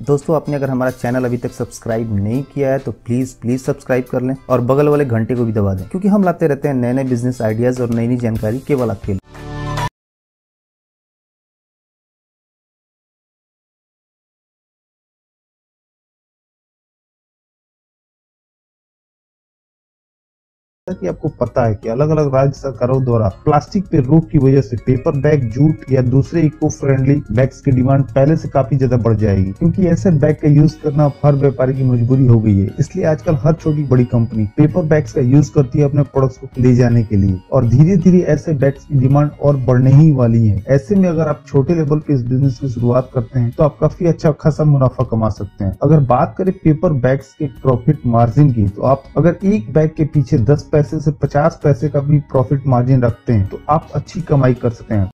दोस्तों, आपने अगर हमारा चैनल अभी तक सब्सक्राइब नहीं किया है तो प्लीज सब्सक्राइब कर लें और बगल वाले घंटे को भी दबा दें, क्योंकि हम लाते रहते हैं नए नए बिजनेस आइडियाज और नई नई जानकारी केवल आपके लिए। जैसा कि आपको पता है कि अलग अलग राज्य सरकारों द्वारा प्लास्टिक पे रोक की वजह से पेपर बैग, जूट या दूसरे इको फ्रेंडली बैग्स की डिमांड पहले से काफी ज्यादा बढ़ जाएगी, क्योंकि ऐसे बैग का यूज करना हर व्यापारी की मजबूरी हो गई है। इसलिए आजकल हर छोटी बड़ी कंपनी पेपर बैग्स का यूज करती है अपने प्रोडक्ट्स को ले जाने के लिए, और धीरे धीरे ऐसे बैग्स की डिमांड और बढ़ने ही वाली है। ऐसे में अगर आप छोटे लेवल पे इस बिजनेस की शुरुआत करते हैं तो आप काफी अच्छा खासा मुनाफा कमा सकते हैं। अगर बात करें पेपर बैग्स के प्रॉफिट मार्जिन की, तो आप अगर एक बैग के पीछे 10 पैसे से 50 पैसे का भी प्रॉफिट मार्जिन रखते हैं तो आप अच्छी कमाई कर सकते हैं।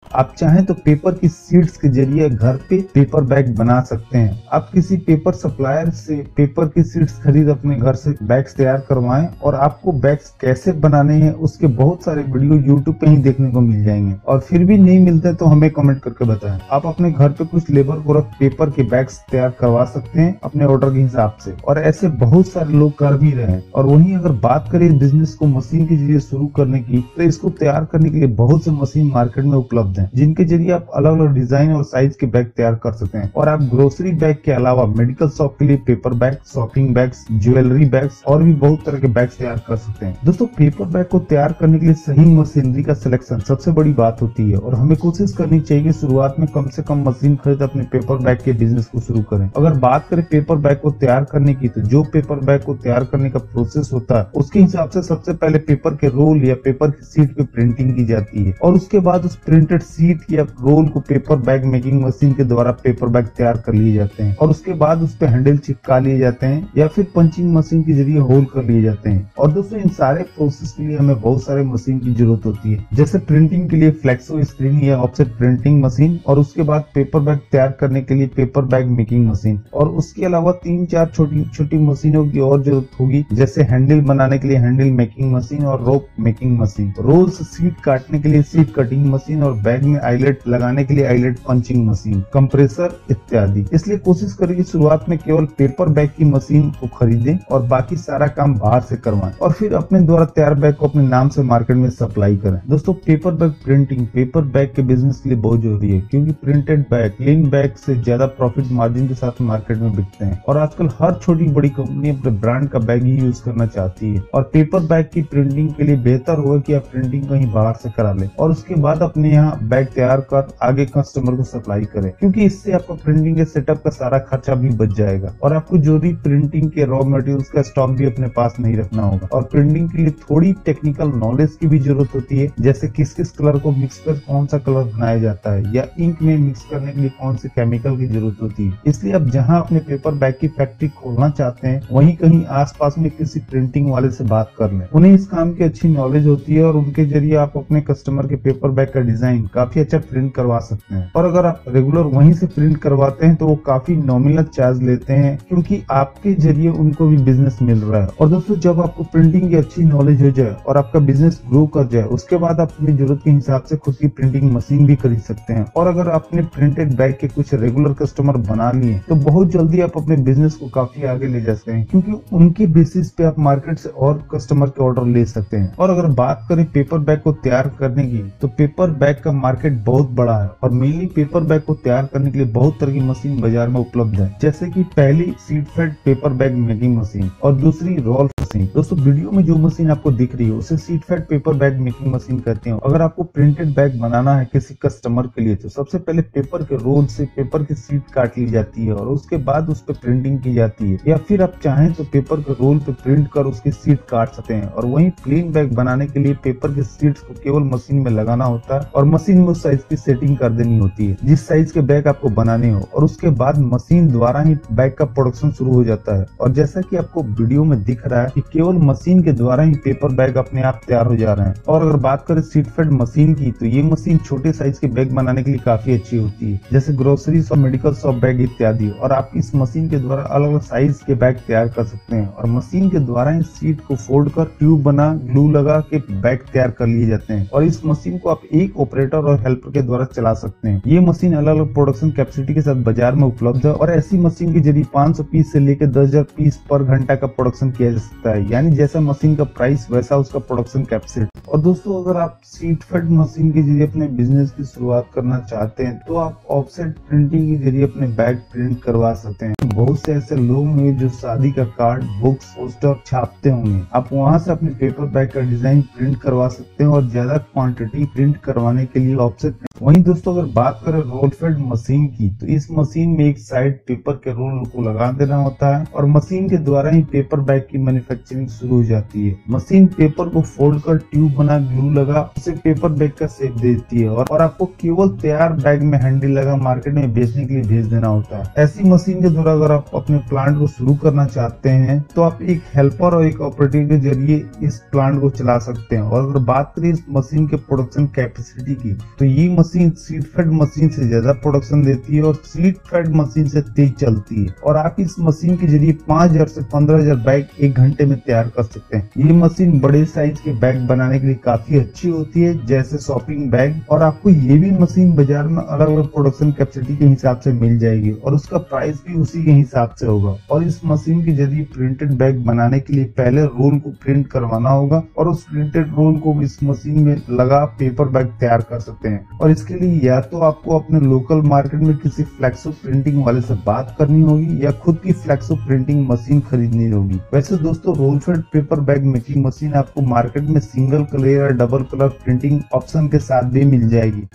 आप चाहें तो पेपर की सीड्स के जरिए घर पे पेपर बैग बना सकते हैं। आप किसी पेपर सप्लायर से पेपर की सीड्स खरीद अपने घर से बैग्स तैयार करवाएं, और आपको बैग्स कैसे बनाने हैं उसके बहुत सारे वीडियो यूट्यूब पे ही देखने को मिल जाएंगे। और फिर भी नहीं मिलते तो हमें कमेंट करके बताएं। आप अपने घर पे कुछ लेबर को रख पेपर के बैग्स तैयार करवा सकते हैं अपने ऑर्डर के हिसाब से, और ऐसे बहुत सारे लोग कर भी रहे हैं। और वहीं अगर बात करें इस बिजनेस को मशीन के जरिए शुरू करने की, तो इसको तैयार करने के लिए बहुत से मशीन मार्केट में उपलब्ध है, जिनके जरिए आप अलग अलग डिजाइन और साइज के बैग तैयार कर सकते हैं। और आप ग्रोसरी बैग के अलावा मेडिकल शॉप के लिए paper bag, shopping bags, jewellery bags और भी बहुत तरह के बैग्स तैयार कर सकते हैं। दोस्तों, पेपर बैग को तैयार करने के लिए सही मशीनरी का सिलेक्शन सबसे बड़ी बात होती है, और हमें कोशिश करनी चाहिए कि शुरुआत में कम से कम मशीन खरीद अपने पेपर बैग के बिजनेस को शुरू करें। अगर बात करें पेपर बैग को तैयार करने की, तो जो पेपर बैग को तैयार करने का प्रोसेस होता है उसके हिसाब से सबसे पहले पेपर के रोल या पेपर की सीट पे प्रिंटिंग की जाती है, और उसके बाद उस प्रिंटेड सीट या रोल को पेपर बैग मेकिंग मशीन के द्वारा पेपर बैग तैयार कर लिए जाते हैं, और उसके बाद उस पे हैंडल चिपका लिए जाते हैं या फिर पंचिंग मशीन के जरिए होल कर लिए जाते हैं। और दोस्तों, इन सारे प्रोसेस के लिए हमें बहुत सारे मशीन की जरूरत होती है, जैसे प्रिंटिंग के लिए फ्लेक्सो स्क्रीन या ऑफसेट प्रिंटिंग मशीन, और उसके बाद पेपर बैग तैयार करने के लिए पेपर बैग मेकिंग मशीन, और उसके अलावा 3-4 छोटी छोटी मशीनों की और जरूरत होगी, जैसे हैंडल बनाने के लिए हैंडल मेकिंग मशीन और रोप मेकिंग मशीन, रोल्स सीट काटने के लिए सीट कटिंग मशीन, और बैग में आईलेट लगाने के लिए आईलेट पंचिंग मशीन, कंप्रेसर इत्यादि। इसलिए कोशिश करें कि शुरुआत में केवल पेपर बैग की मशीन को खरीदें और बाकी सारा काम बाहर से करवाएं, और फिर अपने द्वारा तैयार बैग को अपने नाम से मार्केट में सप्लाई करें। दोस्तों, paper bag printing paper bag के बिजनेस के लिए बहुत जरूरी है, क्योंकि प्रिंटेड बैग क्लीन बैग से ज्यादा प्रॉफिट मार्जिन के साथ मार्केट में बिकते हैं, और आजकल हर छोटी बड़ी कंपनी अपने ब्रांड का बैग ही यूज करना चाहती है। और पेपर बैग की प्रिंटिंग के लिए बेहतर होगा कि आप प्रिंटिंग कहीं बाहर से करा लें, और उसके बाद अपने यहाँ बैग तैयार कर आगे कस्टमर को सप्लाई करें, क्योंकि इससे आपका प्रिंटिंग के सेटअप का सारा खर्चा भी बच जाएगा, और आपको जो भी प्रिंटिंग के रॉ मटेरियल्स का स्टॉक भी अपने पास नहीं रखना होगा। और प्रिंटिंग के लिए थोड़ी टेक्निकल नॉलेज की भी जरूरत होती है, जैसे किस किस कलर को मिक्स कर कौन सा कलर बनाया जाता है, या इंक में मिक्स करने के लिए कौन से केमिकल की जरूरत होती है। इसलिए आप जहाँ अपने पेपर बैग की फैक्ट्री खोलना चाहते हैं, वहीं कहीं आसपास में किसी प्रिंटिंग वाले से बात कर लें। उन्हें इस काम की अच्छी नॉलेज होती है, और उनके जरिए आप अपने कस्टमर के पेपर बैग का डिजाइन काफी अच्छा प्रिंट करवा सकते हैं। और अगर आप रेगुलर वहीं से प्रिंट करवाते हैं तो वो काफी नॉमिनल चार्ज लेते हैं, क्योंकि आपके जरिए उनको भी बिजनेस मिल रहा है। और दोस्तों, जब आपको प्रिंटिंग की अच्छी नॉलेज हो जाए और आपका बिजनेस ग्रो कर जाए, उसके बाद आप अपनी जरूरत के हिसाब से खुद की प्रिंटिंग मशीन भी खरीद सकते हैं। और अगर आपने प्रिंटेड बैग के कुछ रेगुलर कस्टमर बना लिए तो बहुत जल्दी आप अपने बिजनेस को काफी आगे ले जा सकते हैं, क्योंकि उनके बेसिस पे आप मार्केट से और कस्टमर के ऑर्डर ले सकते हैं। और अगर बात करें पेपर बैग को तैयार करने की, तो पेपर बैग का मार्केट बहुत बड़ा है, और मेनली पेपर बैग को तैयार करने के लिए बहुत तरह की मशीन बाजार में उपलब्ध है, जैसे कि पहली seed fed paper bag making machine और दूसरी रोल मशीन। दोस्तों, वीडियो में जो मशीन आपको दिख रही है उसे seed fed paper bag making machine कहते हैं। अगर आपको प्रिंटेड बैग बनाना है किसी कस्टमर के लिए, तो सबसे पहले पेपर के रोल से पेपर की सीट काट ली जाती है, और उसके बाद उस पर प्रिंटिंग की जाती है, या फिर आप चाहें तो पेपर के रोल पे प्रिंट कर उसकी सीट काट सकते हैं। और वहीं प्लेन बैग बनाने के लिए पेपर के सीट्स को केवल मशीन में लगाना होता है, और मशीन में उस साइज की सेटिंग कर देनी होती है जिस साइज के बैग आपको बनाने हो, और उसके बाद मशीन द्वारा ही बैग का प्रोडक्शन शुरू हो जाता है। और जैसा कि आपको वीडियो में दिख रहा है, कि केवल मशीन के द्वारा ही पेपर बैग अपने आप तैयार हो जा रहे हैं। और अगर बात करें सीट फेड मशीन की, तो ये मशीन छोटे साइज के बैग बनाने के लिए काफी अच्छी होती है, जैसे ग्रोसरी और मेडिकल शॉप बैग इत्यादि। और आप इस मशीन के द्वारा अलग अलग साइज के बैग तैयार कर सकते हैं और मशीन के द्वारा इस सीट को फोल्ड कर ट्यूब बना ग्लू लगा के बैग तैयार कर लिए जाते हैं। और इस मशीन को आप एक ऑपरेटर और हेल्पर के द्वारा चला सकते हैं। ये मशीन अलग अलग प्रोडक्शन कैपेसिटी के साथ बाजार में उपलब्ध है और ऐसी मशीन के जरिए 500 पीस से लेकर 10,000 पीस पर घंटा का प्रोडक्शन किया जा सकता है। यानी जैसा मशीन का प्राइस वैसा उसका प्रोडक्शन कैपेसिटी। और दोस्तों, अगर आप सीट फेड मशीन के जरिए अपने बिजनेस की शुरुआत करना चाहते हैं तो आप ऑफसेट प्रिंटिंग के जरिए अपने बैग प्रिंट करवा सकते हैं। बहुत से ऐसे लोग होंगे जो शादी का कार्ड, बुक्स, पोस्टर छापते होंगे। आप वहां से अपने पेपर बैग का डिजाइन प्रिंट करवा सकते हैं और ज्यादा क्वांटिटी प्रिंट करवाने के लिए ऑफसेट। वहीं दोस्तों, अगर बात करें रोल फेड मशीन की, तो इस मशीन में एक साइड पेपर के रोल को लगा देना होता है और मशीन के द्वारा ही पेपर बैग की मैन्युफैक्चरिंग शुरू हो जाती है। मशीन पेपर को फोल्ड कर ट्यूब बना ग्लू लगा उसे पेपर बैग का शेप देती है और आपको केवल तैयार बैग में हैंडल लगा मार्केट में बेचने के लिए भेज देना होता है। ऐसी मशीन के द्वारा अगर आप अपने प्लांट को शुरू करना चाहते हैं तो आप एक हेल्पर और एक ऑपरेटर के जरिए इस प्लांट को चला सकते हैं। और अगर बात करें इस मशीन के प्रोडक्शन कैपेसिटी की, तो ये मशीन सीट फेड मशीन से ज्यादा प्रोडक्शन देती है और सीट फेड मशीन से तेज चलती है। और आप इस मशीन के जरिए 5,000 से 15,000 बैग एक घंटे में तैयार कर सकते हैं। ये मशीन बड़े साइज के बैग बनाने के लिए काफी अच्छी होती है, जैसे शॉपिंग बैग। और आपको ये भी मशीन बाजार में अलग अलग प्रोडक्शन कैपेसिटी के हिसाब से मिल जाएगी और उसका प्राइस भी उसी के हिसाब से होगा। और इस मशीन के जरिए प्रिंटेड बैग बनाने के लिए पहले रोल को प्रिंट करवाना होगा और उस प्रिंटेड रोल को इस मशीन में लगा पेपर बैग तैयार कर सकते हैं। और इसके लिए या तो आपको अपने लोकल मार्केट में किसी फ्लेक्सो प्रिंटिंग वाले से बात करनी होगी या खुद की फ्लेक्सो प्रिंटिंग मशीन खरीदनी होगी। वैसे दोस्तों, roll fed paper bag making machine आपको मार्केट में सिंगल कलर या डबल कलर प्रिंटिंग ऑप्शन के साथ भी मिल जाएगी।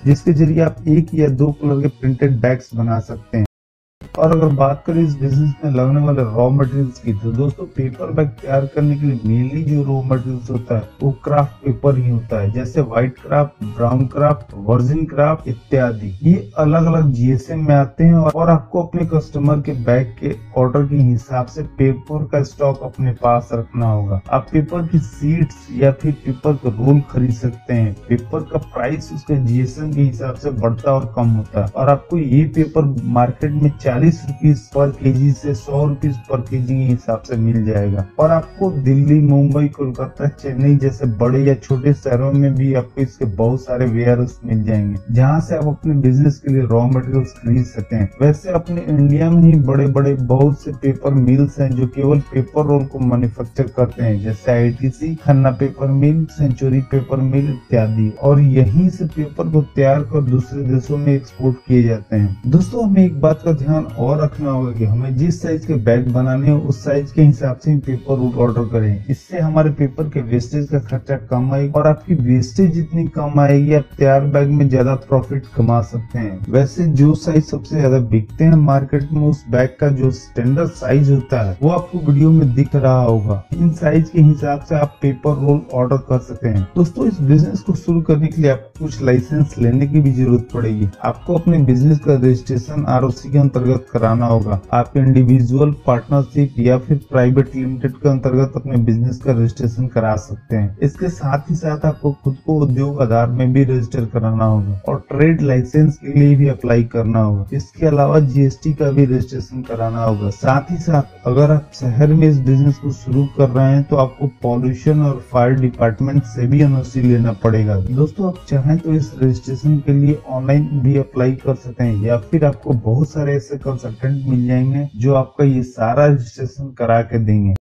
जिसके जरिए आप 1 या 2 कलर के प्रिंटेड बैग्स बना सकते हैं। और अगर बात करें इस बिजनेस में लगने वाले रॉ मटेरियल्स की, तो दोस्तों पेपर बैग तैयार करने के लिए मेनली जो रॉ मटेरियल्स होता है वो क्राफ्ट पेपर ही होता है, जैसे white craft, brown craft, virgin craft इत्यादि। ये अलग अलग जीएसएम में आते हैं और आपको अपने कस्टमर के बैग के ऑर्डर के हिसाब से पेपर का स्टॉक अपने पास रखना होगा। आप पेपर की सीट्स या फिर पेपर का रोल खरीद सकते हैं। पेपर का प्राइस उसके जीएसएम के हिसाब से बढ़ता और कम होता है और आपको ये पेपर मार्केट में 40 रुपीज पर केजी से 100 रुपीज पर केजी के हिसाब से मिल जाएगा। और आपको दिल्ली, मुंबई, कोलकाता, चेन्नई जैसे बड़े या छोटे शहरों में भी आपको इसके बहुत सारे वेयरहाउस मिल जाएंगे, जहां से आप अपने बिजनेस के लिए रॉ मटेरियल्स खरीद सकें। वैसे अपने इंडिया में ही बड़े बड़े बहुत से पेपर मिल्स हैं जो केवल पेपर रोल को मैन्युफैक्चर करते हैं, जैसे आईटीसी, खन्ना पेपर मिल, सेंचुरी पेपर मिल इत्यादि। और यहीं से पेपर को तैयार कर दूसरे देशों में एक्सपोर्ट किए जाते हैं। दोस्तों हमें एक बात का ध्यान और रखना होगा कि हमें जिस साइज के बैग बनाने हो उस साइज के हिसाब से पेपर रूट ऑर्डर करें। इससे हमारे पेपर के वेस्टेज का खर्चा कम आएगा और आपकी वेस्टेज जितनी कम आएगी आप तैयार बैग में ज्यादा प्रॉफिट कमा सकते हैं। वैसे जो साइज सबसे ज्यादा बिकते हैं मार्केट में, उस बैग का जो स्टैंडर्ड साइज होता है वो आपको वीडियो में दिख रहा होगा। इन साइज के हिसाब से आप पेपर रोल ऑर्डर कर सकते हैं। दोस्तों इस बिजनेस को शुरू करने के लिए आपको कुछ लाइसेंस लेने की भी जरूरत पड़ेगी। आपको अपने बिजनेस का रजिस्ट्रेशन आरओसी के अंतर्गत कराना होगा। आप इंडिविजुअल, पार्टनरशिप या फिर प्राइवेट लिमिटेड के अंतर्गत अपने बिजनेस का रजिस्ट्रेशन करा सकते हैं। इसके साथ ही साथ आपको खुद को उद्योग आधार में भी रजिस्टर कराना होगा और ट्रेड लाइसेंस के लिए भी अप्लाई करना होगा। इसके अलावा जीएसटी का भी रजिस्ट्रेशन कराना होगा। साथ ही साथ अगर आप शहर में इस बिजनेस को शुरू कर रहे हैं तो आपको पॉल्यूशन और फायर डिपार्टमेंट से भी एनओसी लेना पड़ेगा। दोस्तों आप चाहें तो इस रजिस्ट्रेशन के लिए ऑनलाइन भी अप्लाई कर सकते हैं या फिर आपको बहुत सारे ऐसे कंसल्टेंट मिल जाएंगे जो आपका ये सारा रजिस्ट्रेशन करा के देंगे।